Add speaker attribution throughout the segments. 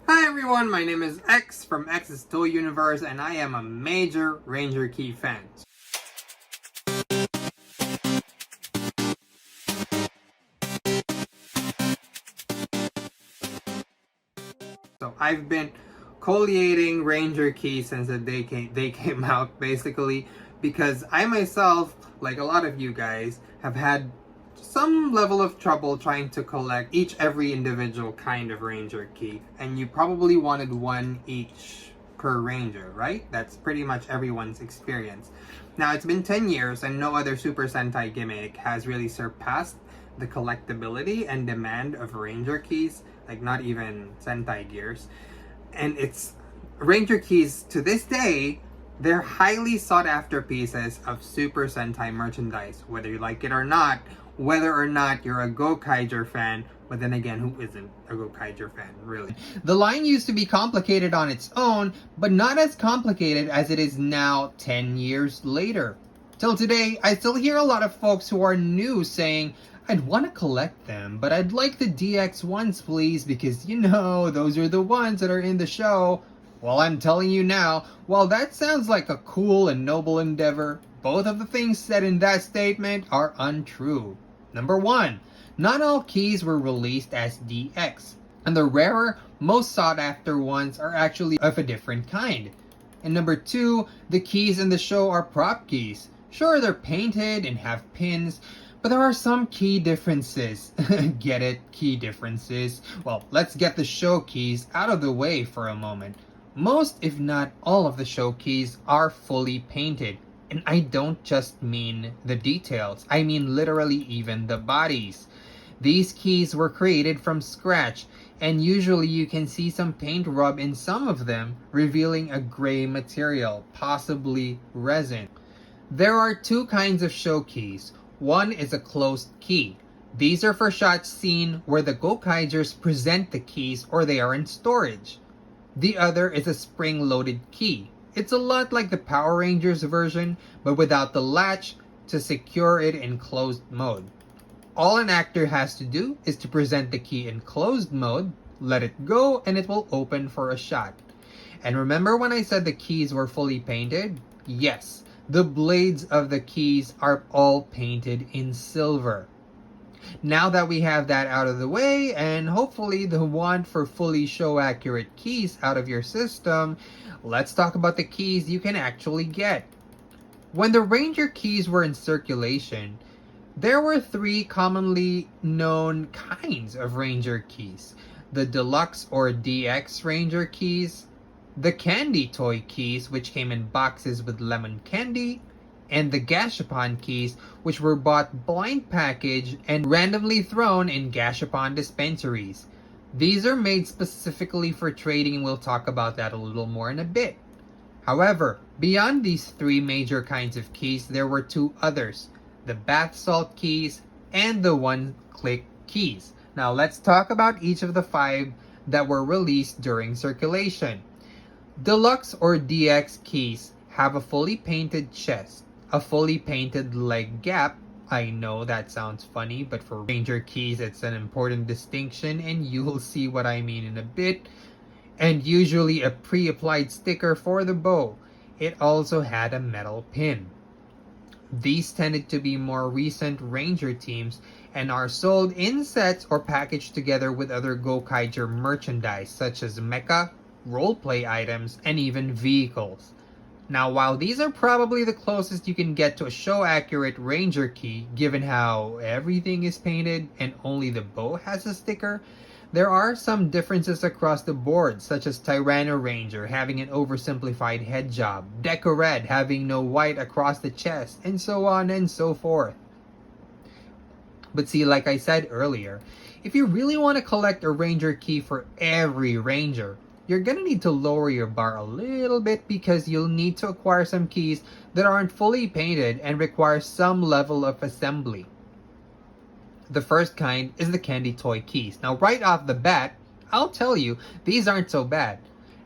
Speaker 1: Hi everyone, my name is X from X's Toei Universe and I am a major Ranger Key fan. So I've been collating Ranger Keys since the day they came out basically because I myself, like a lot of you guys, have had some level of trouble trying to collect every individual kind of Ranger Key, and you probably wanted one each per Ranger, right? That's pretty much everyone's experience. Now it's been 10 years and no other Super Sentai gimmick has really surpassed the collectability and demand of Ranger Keys, like not even Sentai gears. And it's Ranger Keys to this day, they're highly sought after pieces of Super Sentai merchandise, whether you like it or not, whether or not you're a Gokaiger fan. But then again, who isn't a Gokaiger fan, really? The line used to be complicated on its own, but not as complicated as it is now 10 years later. Till today, I still hear a lot of folks who are new saying, I'd want to collect them, but I'd like the DX ones please, because those are the ones that are in the show. Well, I'm telling you now, while that sounds like a cool and noble endeavor, both of the things said in that statement are untrue. Number 1, not all keys were released as DX, and the rarer, most sought after ones are actually of a different kind. And number 2, the keys in the show are prop keys. Sure, they're painted and have pins, but there are some key differences. Get it? Key differences. Well, let's get the show keys out of the way for a moment. Most, if not all of the show keys are fully painted. And I don't just mean the details. I mean literally even the bodies. These keys were created from scratch, and usually you can see some paint rub in some of them, revealing a gray material, possibly resin. There are 2 kinds of show keys. One is a closed key. These are for shots seen where the Gokaigers present the keys or they are in storage. The other is a spring-loaded key. It's a lot like the Power Rangers version, but without the latch to secure it in closed mode. All an actor has to do is to present the key in closed mode, let it go, and it will open for a shot. And remember when I said the keys were fully painted? Yes, the blades of the keys are all painted in silver. Now that we have that out of the way, and hopefully the want for fully show-accurate keys out of your system, let's talk about the keys you can actually get. When the Ranger keys were in circulation, there were 3 commonly known kinds of Ranger keys. The Deluxe or DX Ranger keys, the Candy Toy keys, which came in boxes with lemon candy, and the Gashapon keys, which were bought blind package and randomly thrown in Gashapon dispensaries. These are made specifically for trading, and we'll talk about that a little more in a bit. However, beyond these 3 major kinds of keys, there were 2 others, the bath salt keys and the one-click keys. Now let's talk about each of the 5 that were released during circulation. Deluxe or DX keys have a fully painted chest, a fully painted leg gap. I know that sounds funny, but for Ranger keys it's an important distinction, and you'll see what I mean in a bit. And usually a pre-applied sticker for the bow. It also had a metal pin. These tended to be more recent Ranger teams and are sold in sets or packaged together with other Gokaiger merchandise such as mecha, roleplay items, and even vehicles. Now, while these are probably the closest you can get to a show-accurate Ranger key, given how everything is painted and only the bow has a sticker, there are some differences across the board, such as Tyranno Ranger having an oversimplified head job, Deca Red having no white across the chest, and so on and so forth. But see, like I said earlier, if you really want to collect a Ranger key for every Ranger, you're gonna need to lower your bar a little bit, because you'll need to acquire some keys that aren't fully painted and require some level of assembly. The first kind is the Candy Toy keys. Now right off the bat, I'll tell you, these aren't so bad.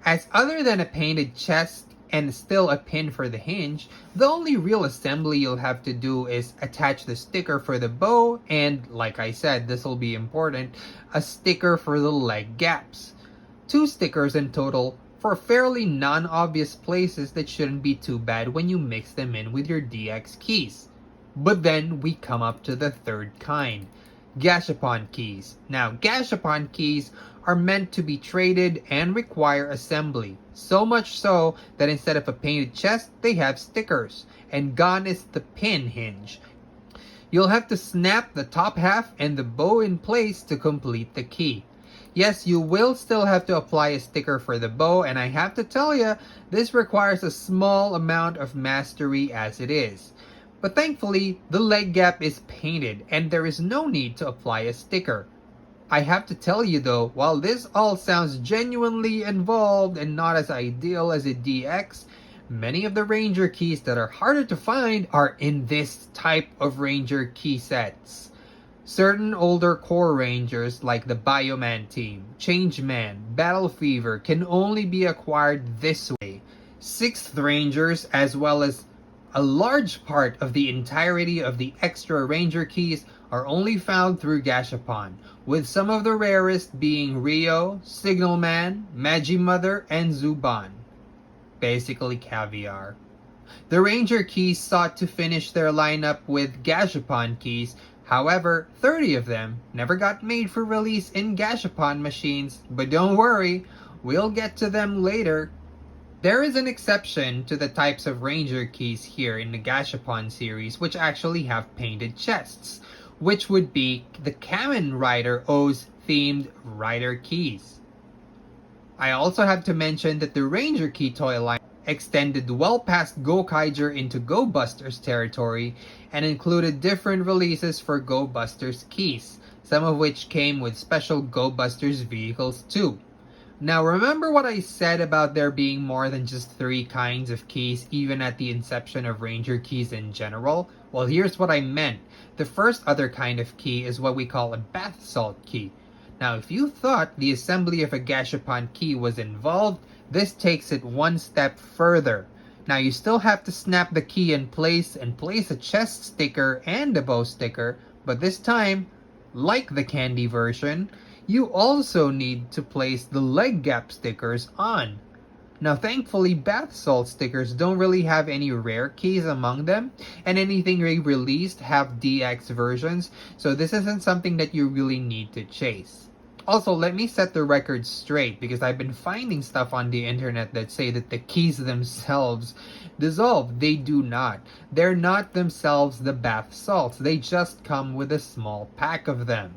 Speaker 1: As other than a painted chest and still a pin for the hinge, the only real assembly you'll have to do is attach the sticker for the bow and, like I said, this will be important, a sticker for the leg gaps. 2 stickers in total for fairly non-obvious places that shouldn't be too bad when you mix them in with your DX keys. But then we come up to the third kind, Gashapon keys. Now, Gashapon keys are meant to be traded and require assembly. So much so that instead of a painted chest, they have stickers. And gone is the pin hinge. You'll have to snap the top half and the bow in place to complete the key. Yes, you will still have to apply a sticker for the bow, and I have to tell you, this requires a small amount of mastery as it is. But thankfully, the leg gap is painted and there is no need to apply a sticker. I have to tell you though, while this all sounds genuinely involved and not as ideal as a DX, many of the Ranger keys that are harder to find are in this type of Ranger key sets. Certain older core Rangers like the Bioman team, Changeman, Battle Fever can only be acquired this way. 6th Rangers as well as a large part of the entirety of the extra Ranger keys are only found through Gashapon, with some of the rarest being Rio, Signalman, Magimother, and Zuban. Basically caviar. The Ranger keys sought to finish their lineup with Gashapon keys, however, 30 of them never got made for release in Gashapon machines, but don't worry, we'll get to them later. There is an exception to the types of Ranger keys here in the Gashapon series which actually have painted chests, which would be the Kamen Rider O's themed Rider keys. I also have to mention that the Ranger key toy line extended well past Gokaiger into Go Busters territory and included different releases for Go Busters keys, some of which came with special Go Busters vehicles too. Now remember what I said about there being more than just 3 kinds of keys even at the inception of Ranger keys in general? Well, here's what I meant. The first other kind of key is what we call a bath salt key. Now if you thought the assembly of a Gashapon key was involved, this takes it one step further. Now you still have to snap the key in place and place a chest sticker and a bow sticker, but this time, like the candy version, you also need to place the leg gap stickers on. Now thankfully, bath salt stickers don't really have any rare keys among them, and anything re-released have DX versions, so this isn't something that you really need to chase. Also, let me set the record straight because I've been finding stuff on the internet that say that the keys themselves dissolve. They do not. They're not themselves the bath salts. They just come with a small pack of them.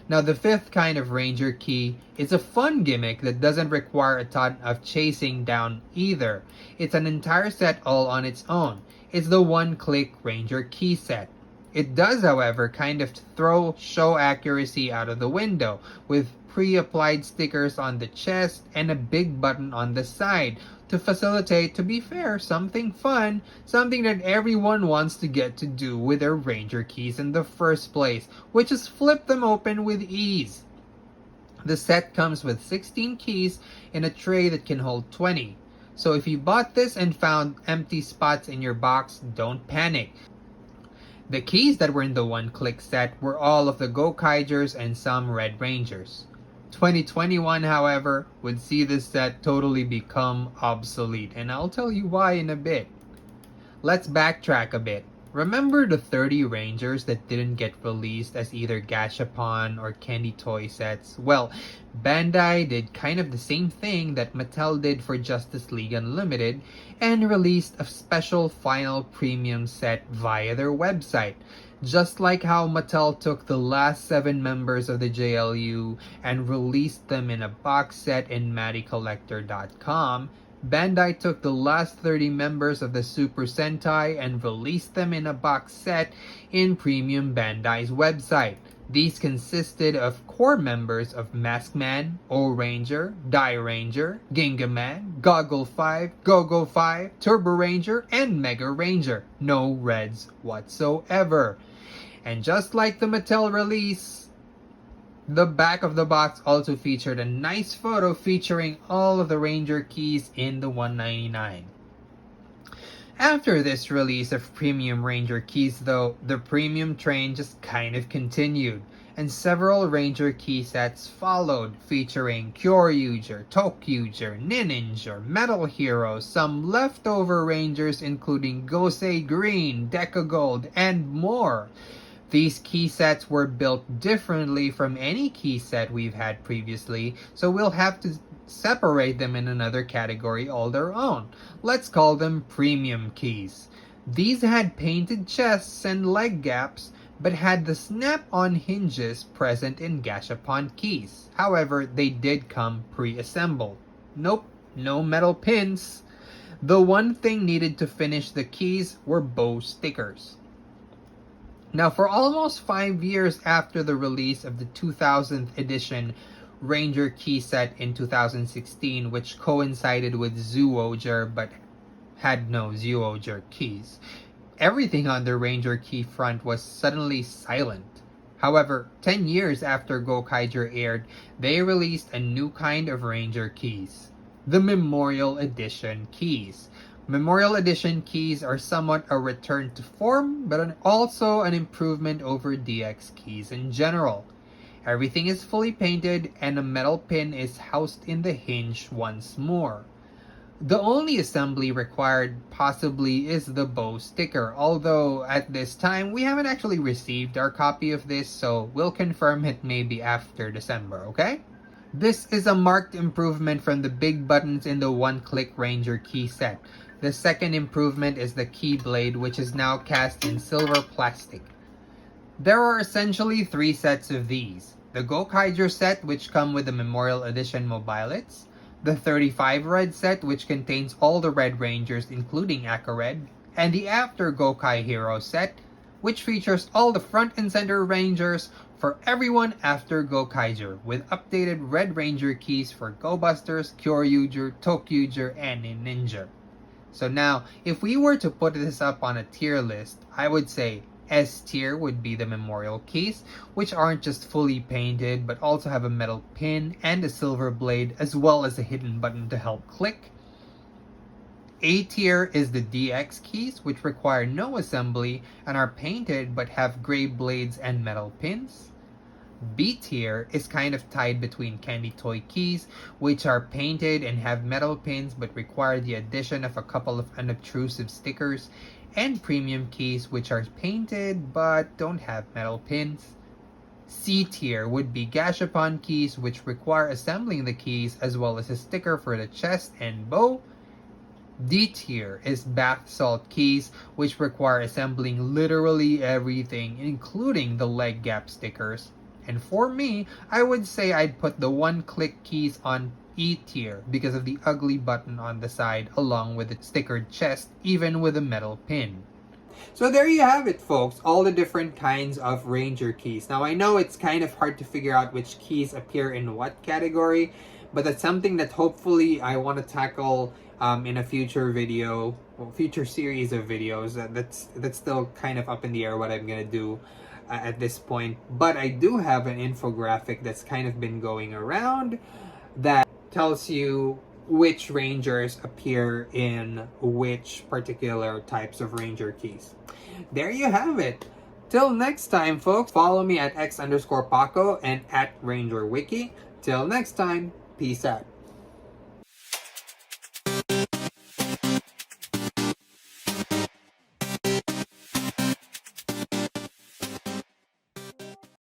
Speaker 1: Now the 5th kind of Ranger key is a fun gimmick that doesn't require a ton of chasing down either. It's an entire set all on its own. It's the one-click Ranger key set. It does, however, kind of throw show accuracy out of the window, with pre-applied stickers on the chest and a big button on the side to facilitate, to be fair, something fun, something that everyone wants to get to do with their Ranger keys in the first place, which is flip them open with ease. The set comes with 16 keys in a tray that can hold 20. So if you bought this and found empty spots in your box, don't panic. The keys that were in the one-click set were all of the Gokaigers and some Red Rangers. 2021, however, would see this set totally become obsolete, and I'll tell you why in a bit. Let's backtrack a bit. Remember the 30 Rangers that didn't get released as either Gashapon or Candy Toy sets? Well, Bandai did kind of the same thing that Mattel did for Justice League Unlimited and released a special final premium set via their website. Just like how Mattel took the last 7 members of the JLU and released them in a box set in MattyCollector.com, Bandai took the last 30 members of the Super Sentai and released them in a box set in Premium Bandai's website. These consisted of core members of Maskman, O-Ranger, Die Ranger, Gingaman, Goggle 5, Go-Go 5, Turbo Ranger, and Mega Ranger. No reds whatsoever. And just like the Mattel release, the back of the box also featured a nice photo featuring all of the Ranger keys in the 199. After this release of premium Ranger keys though, the premium train just kind of continued. and several Ranger key sets followed, featuring Kyoryuger, Tokyuger, Ninja, Metal Hero, some leftover Rangers including Gosei Green, Deca Gold, and more. These key sets were built differently from any key set we've had previously, so we'll have to separate them in another category all their own. Let's call them premium keys. These had painted chests and leg gaps, but had the snap-on hinges present in Gashapon keys. However, they did come pre-assembled. Nope, no metal pins. The one thing needed to finish the keys were bow stickers. Now, for almost 5 years after the release of the 2000th edition Ranger key set in 2016, which coincided with Zyuohger but had no Zyuohger keys, everything on the Ranger key front was suddenly silent. However, 10 years after Gokaiger aired, they released a new kind of Ranger keys, the Memorial Edition keys. Memorial Edition keys are somewhat a return to form, but also an improvement over DX keys in general. Everything is fully painted and a metal pin is housed in the hinge once more. The only assembly required possibly is the bow sticker, although at this time we haven't actually received our copy of this, so we'll confirm it maybe after December, okay? This is a marked improvement from the big buttons in the one-click Ranger key set. The second improvement is the key blade, which is now cast in silver plastic. There are essentially 3 sets of these. The Gokaiger set, which come with the Memorial Edition mobilets, the 35 Red set, which contains all the Red Rangers including Aka Red, and the After Gokai Hero set, which features all the front and center Rangers for everyone after Gokaiger, with updated Red Ranger keys for Go Busters, Kyoryuger, Tokyuger, and Ninja. So now, if we were to put this up on a tier list, I would say S tier would be the Memorial keys, which aren't just fully painted but also have a metal pin and a silver blade as well as a hidden button to help click. A tier is the DX keys, which require no assembly and are painted but have gray blades and metal pins. B tier is kind of tied between Candy Toy keys, which are painted and have metal pins but require the addition of a couple of unobtrusive stickers, and premium keys, which are painted but don't have metal pins. C tier would be Gashapon keys, which require assembling the keys as well as a sticker for the chest and bow. D tier is bath salt keys, which require assembling literally everything, including the leg gap stickers. And for me, I would say I'd put the one-click keys on E tier because of the ugly button on the side along with the stickered chest, even with a metal pin. So there you have it, folks, all the different kinds of Ranger keys. Now I know it's kind of hard to figure out which keys appear in what category, but that's something that hopefully I want to tackle in a future video, or future series of videos. That's still kind of up in the air what I'm gonna do at this point. But I do have an infographic that's kind of been going around that tells you which Rangers appear in which particular types of Ranger keys. There you have it. Till next time, folks, follow me at x_Paco and at Ranger Wiki. Till next time, peace out.